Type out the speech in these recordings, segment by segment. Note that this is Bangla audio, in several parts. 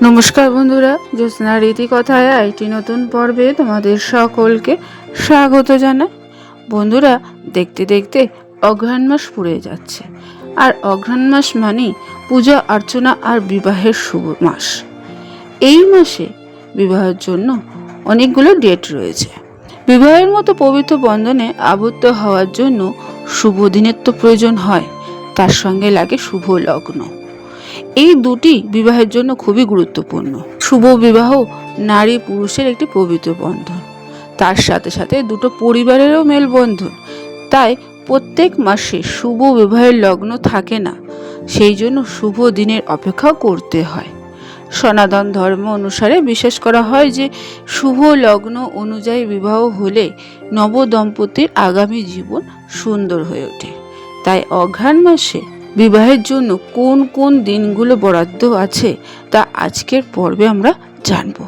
নমস্কার বন্ধুরা, জ্যোৎস্না রীতি কথায় আইটি নতুন পর্বে তোমাদের সকলকে স্বাগত জানাই। বন্ধুরা, দেখতে দেখতে অঘ্রাণ মাস পুড়ে যাচ্ছে, আর অঘ্রাণ মাস মানেই পূজা অর্চনা আর বিবাহের শুভ মাস। এই মাসে বিবাহের জন্য অনেকগুলো ডেট রয়েছে। বিবাহের মতো পবিত্র বন্ধনে আবদ্ধ হওয়ার জন্য শুভ দিনের তো প্রয়োজন হয়, তার সঙ্গে লাগে শুভ লগ্ন। এই দুটি বিবাহের জন্য খুবই গুরুত্বপূর্ণ। শুভ বিবাহ নারী পুরুষের একটি পবিত্র বন্ধন, তার সাথে সাথে দুটো পরিবারেরও মেলবন্ধন। তাই প্রত্যেক মাসে শুভ বিবাহের লগ্ন থাকে না, সেই জন্য শুভ দিনের অপেক্ষা করতে হয়। সনাতন ধর্ম অনুসারে বিশ্বাস করা হয় যে শুভ লগ্ন অনুযায়ী বিবাহ হলে নবদম্পতির আগামী জীবন সুন্দর হয়ে ওঠে। তাই অঘ্রাণ মাসে বিবাহের জন্য কোন কোন দিনগুলো বরাদ্দ আছে তা আজকের পর্বে আমরা জানব।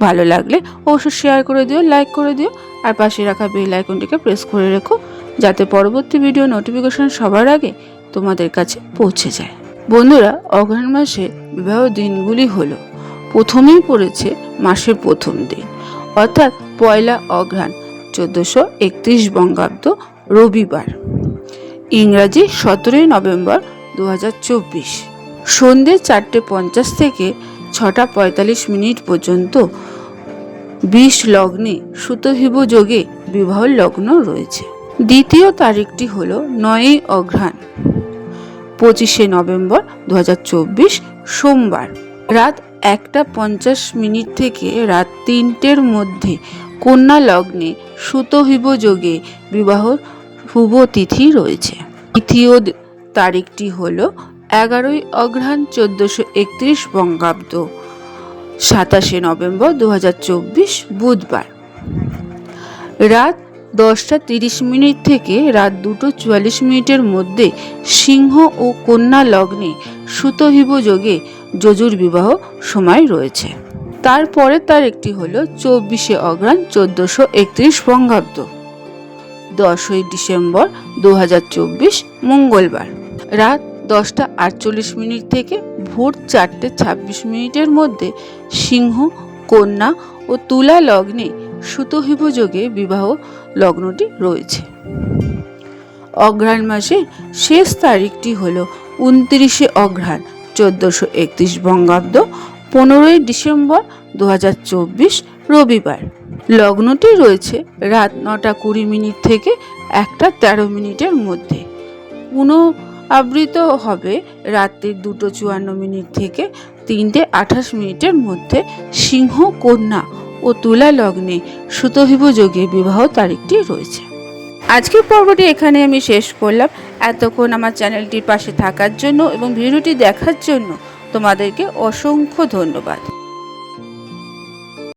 ভালো লাগলে অবশ্যই শেয়ার করে দিও, লাইক করে দিও, আর পাশে রাখা বেল আইকনটিকে প্রেস করে রেখো, যাতে পরবর্তী ভিডিও নোটিফিকেশন সবার আগে তোমাদের কাছে পৌঁছে যায়। বন্ধুরা, অঘ্রাণ মাসে বিবাহ দিনগুলি হলো, প্রথমেই পড়েছে মাসের প্রথম দিন, অর্থাৎ পয়লা অঘ্রাণ 1431 বঙ্গাব্দ, রবিবার, ইংরাজি 17 নভেম্বর 2024, সন্ধ্যে 4:50 থেকে 6:45 পর্যন্ত 20 লগ্নে সুতহিব যোগে বিবাহ লগ্ন রয়েছে। দ্বিতীয় তারিখটি হল 9 অঘ্রাণ 25 নভেম্বর 2024, সোমবার, রাত 1:50 থেকে রাত 3টের মধ্যে কন্যা লগ্নে সুতহিব যোগে বিবাহ শুভ তিথি রয়েছে। তৃতীয় তারিখটি হল 11 অঘ্রাণ 1431 বঙ্গাব্দ, 27 নভেম্বর 2024, বুধবার, রাত 10:30 থেকে রাত 2:44 মধ্যে সিংহ ও কন্যা লগ্নে সুতহিব যোগে যজুর বিবাহ সময় রয়েছে। তারপরের তারিখটি হল 24 অঘ্রাণ 1431 বঙ্গাব্দ, 10 ডিসেম্বর 2024, মঙ্গলবার, রাত 10:48 থেকে ভোর 4:26 মধ্যে সিংহ, কন্যা ও তুলা লগ্নে সুতহিব যোগে বিবাহ লগ্নটি রয়েছে। অঘ্রাণ মাসের শেষ তারিখটি হল 29 অঘ্রাণ 1431 বঙ্গাব্দ, 15 ডিসেম্বর 2024, রবিবার। লগ্নটি রয়েছে রাত 9:20 থেকে 1:13 মধ্যে। পুনরাবৃত হবে রাত্রি 2:54 থেকে 3:28 মধ্যে সিংহ, কন্যা ও তুলা লগ্নে সুতহিব যোগে বিবাহ তারিখটি রয়েছে। আজকের পর্বটি এখানে আমি শেষ করলাম। এতক্ষণ আমার চ্যানেলটির পাশে থাকার জন্য এবং ভিডিওটি দেখার জন্য তোমাদেরকে অসংখ্য ধন্যবাদ।